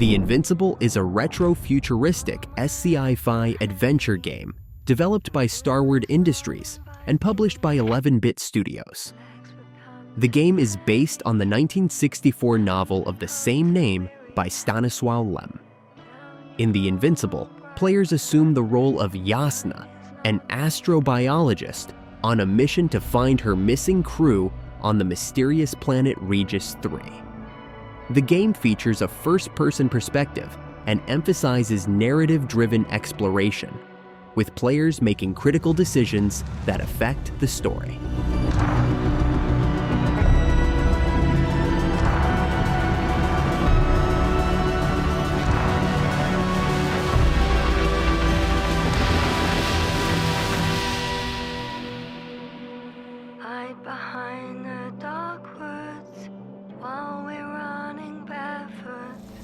The Invincible is a retro-futuristic sci-fi adventure game developed by Starward Industries and published by 11-Bit Studios. The game is based on the 1964 novel of the same name by Stanisław Lem. In The Invincible, players assume the role of Jasna, an astrobiologist on a mission to find her missing crew on the mysterious planet Regis 3. The game features a first-person perspective and emphasizes narrative-driven exploration, with players making critical decisions that affect the story.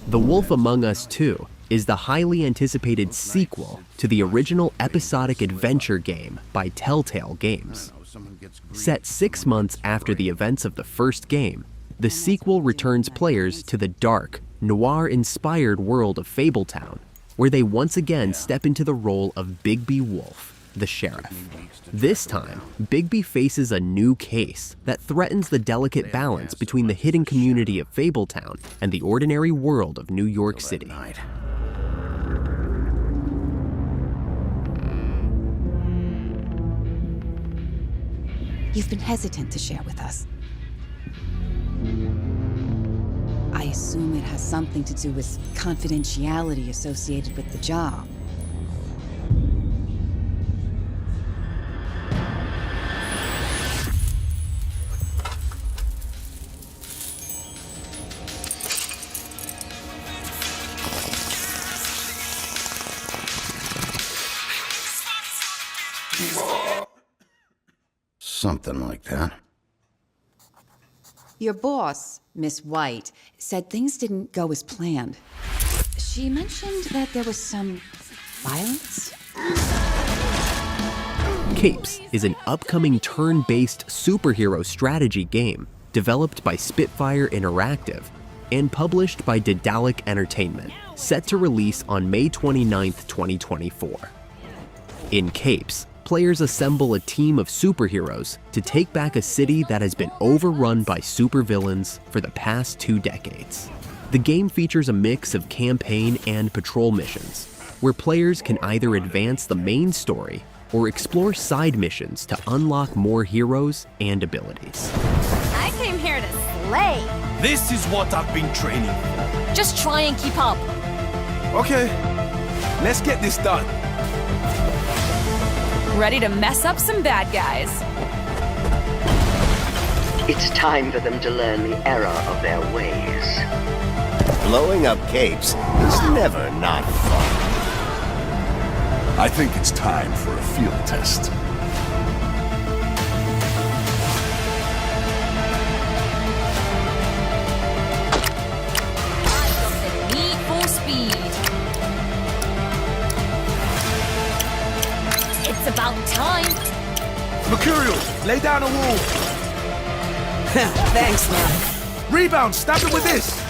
The Wolf Among Us 2 is the highly anticipated sequel to the original episodic adventure game by Telltale Games. Set 6 months after the events of the first game, the sequel returns players to the dark, noir-inspired world of Fabletown, where they once again step into the role of Bigby Wolf, the sheriff. This time, Bigby faces a new case that threatens the delicate balance between the hidden community of Fabletown and the ordinary world of New York City. You've been hesitant to share with us. I assume it has something to do with confidentiality associated with the job. Something like that. Your boss, Miss White, said things didn't go as planned. She mentioned that there was some violence? Capes is an upcoming turn-based superhero strategy game developed by Spitfire Interactive and published by Daedalic Entertainment, set to release on May 29, 2024. In Capes, players assemble a team of superheroes to take back a city that has been overrun by supervillains for the past 2 decades. The game features a mix of campaign and patrol missions, where players can either advance the main story or explore side missions to unlock more heroes and abilities. I came here to slay. This is what I've been training for. Just try and keep up. Okay, let's get this done. Ready to mess up some bad guys. It's time for them to learn the error of their ways. Blowing up capes is never not fun. I think it's time for a field test. I've got the need for speed. It's about time. Mercurial, lay down a wall. Thanks, man. Rebound, stab it with this.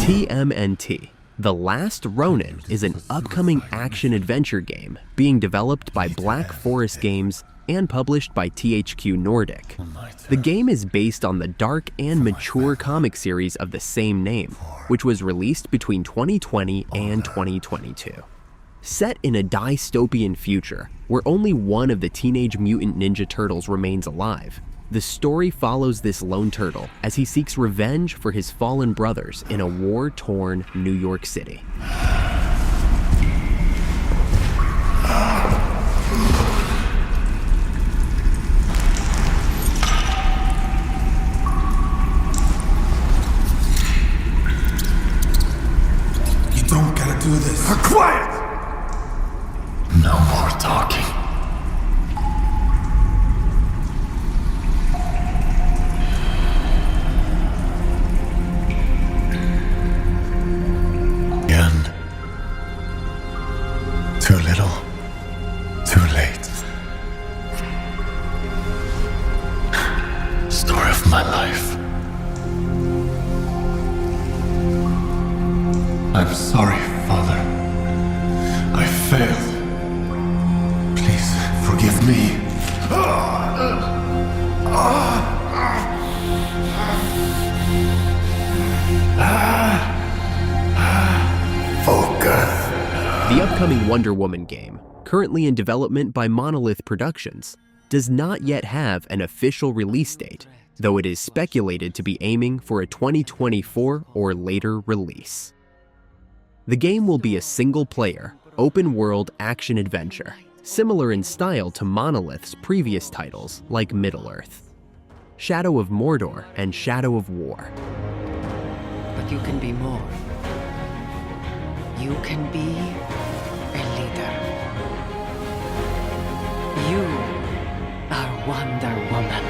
TMNT, The Last Ronin, is an upcoming action-adventure game being developed by Black Forest Games and published by THQ Nordic. The game is based on the dark and mature comic series of the same name, which was released between 2020 and 2022. Set in a dystopian future where only one of the Teenage Mutant Ninja Turtles remains alive, the story follows this lone turtle as he seeks revenge for his fallen brothers in a war-torn New York City. You don't gotta do this. Quiet! No more talking. life. I'm sorry, Father. I failed. Please forgive me. Focus. The upcoming Wonder Woman game, currently in development by Monolith Productions, does not yet have an official release date, though it is speculated to be aiming for a 2024 or later release. The game will be a single-player, open-world action-adventure, similar in style to Monolith's previous titles like Middle-earth, Shadow of Mordor, and Shadow of War. But you can be more. You can be a leader. You are Wonder Woman.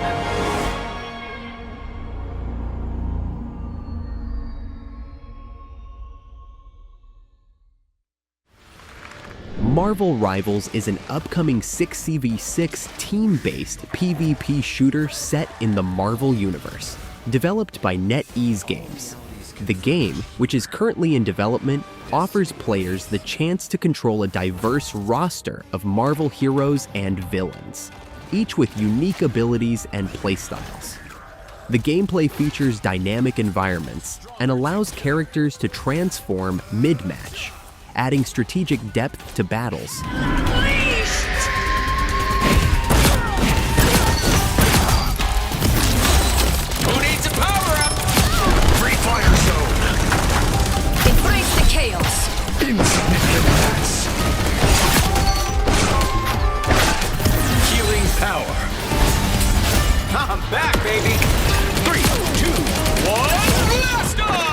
Marvel Rivals is an upcoming 6v6 team-based PvP shooter set in the Marvel Universe, developed by NetEase Games. The game, which is currently in development, offers players the chance to control a diverse roster of Marvel heroes and villains, each with unique abilities and playstyles. The gameplay features dynamic environments and allows characters to transform mid-match, adding strategic depth to battles. Who needs a power-up? Free fire zone. Embrace the chaos. Insignificant attacks. Healing power. I'm back, baby. 3, 2, 1, blast off!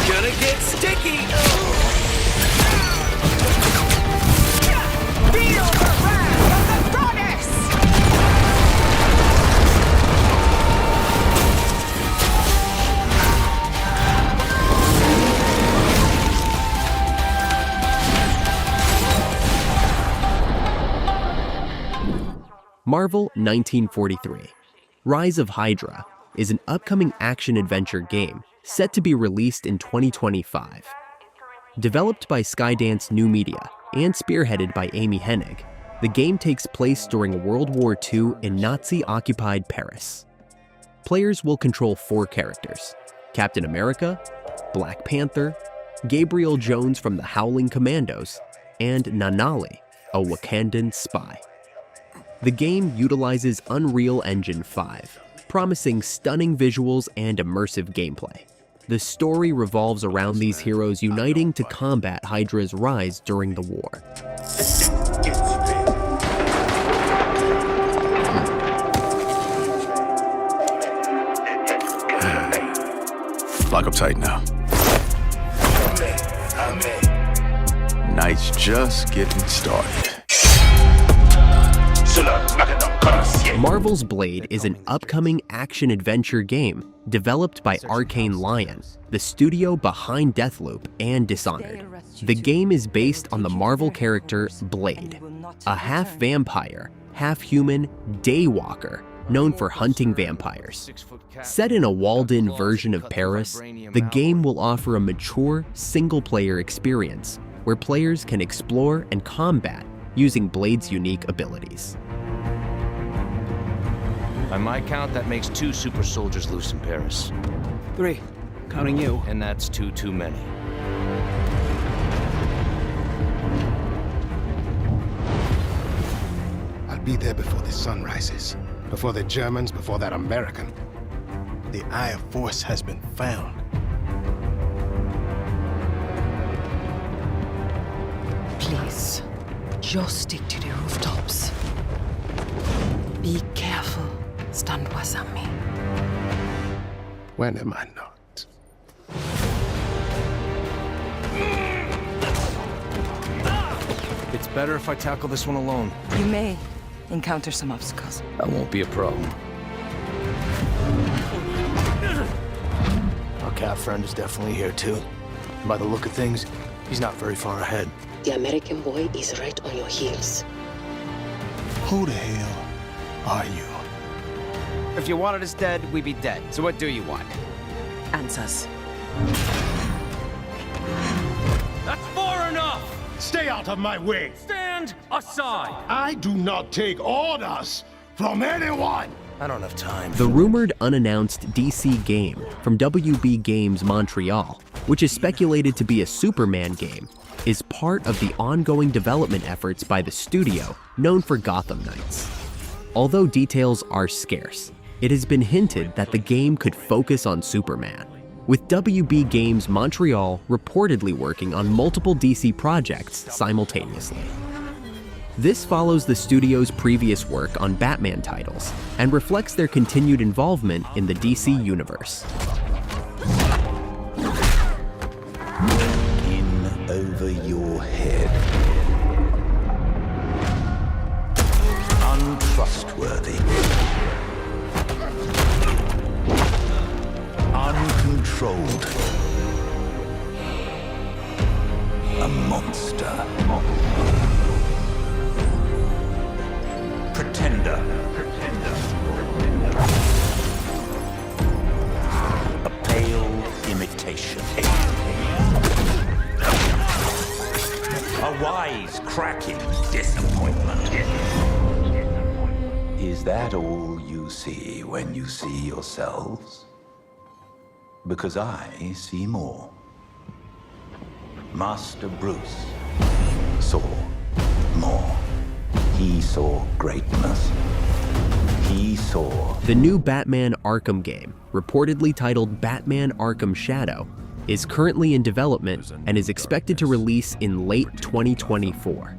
Gonna get sticky. Feel the wrath of the goddess! Marvel 1943, Rise of Hydra, is an upcoming action-adventure game set to be released in 2025. Developed by Skydance New Media and spearheaded by Amy Hennig, the game takes place during World War II in Nazi-occupied Paris. Players will control 4 characters: Captain America, Black Panther, Gabriel Jones from the Howling Commandos, and Nanali, a Wakandan spy. The game utilizes Unreal Engine 5, promising stunning visuals and immersive gameplay. The story revolves around these heroes uniting to combat Hydra's rise during the war. Lock up tight now. Night's just getting started. Marvel's Blade is an upcoming action-adventure game developed by Arcane Lion, the studio behind Deathloop and Dishonored. The game is based on the Marvel character Blade, a half-vampire, half-human daywalker known for hunting vampires. Set in a walled-in version of Paris, the game will offer a mature, single-player experience where players can explore and combat using Blade's unique abilities. By my count, that makes 2 super soldiers loose in Paris. 3, counting you. And that's 2 too many. I'll be there before the sun rises. Before the Germans, before that American. The Eye of Force has been found. Please, just stick to the rooftops. Be careful, Stanwasami. When am I not? It's better if I tackle this one alone. You may encounter some obstacles. That won't be a problem. Our cat friend is definitely here too. And by the look of things, he's not very far ahead. The American boy is right on your heels. Who the hell are you? If you wanted us dead, we'd be dead. So what do you want? Answers. That's far enough! Stay out of my way! Stand aside! I do not take orders from anyone! I don't have time. The rumored unannounced DC game from WB Games Montreal, which is speculated to be a Superman game, is part of the ongoing development efforts by the studio known for Gotham Knights. Although details are scarce, it has been hinted that the game could focus on Superman, with WB Games Montreal reportedly working on multiple DC projects simultaneously. This follows the studio's previous work on Batman titles and reflects their continued involvement in the DC universe. In over your head. Untrustworthy. Uncontrolled. A monster. Pretender. A pale imitation. A wise, cracking disappointment. Is that all you see when you see yourselves? Because I see more. Master Bruce saw more. He saw greatness. He saw... The new Batman Arkham game, reportedly titled Batman Arkham Shadow, is currently in development and is expected to release in late 2024.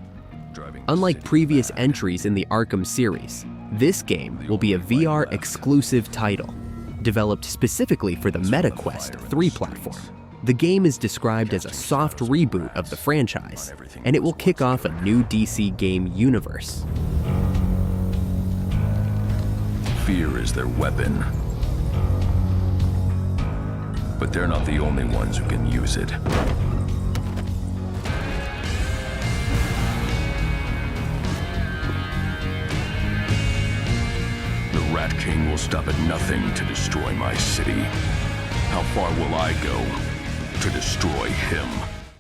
Unlike previous entries in the Arkham series, this game will be a VR-exclusive title, developed specifically for the MetaQuest 3 platform. The game is described as a soft reboot of the franchise, and it will kick off a new DC game universe. Fear is their weapon. But they're not the only ones who can use it. The Rat King will stop at nothing to destroy my city. How far will I go to destroy him?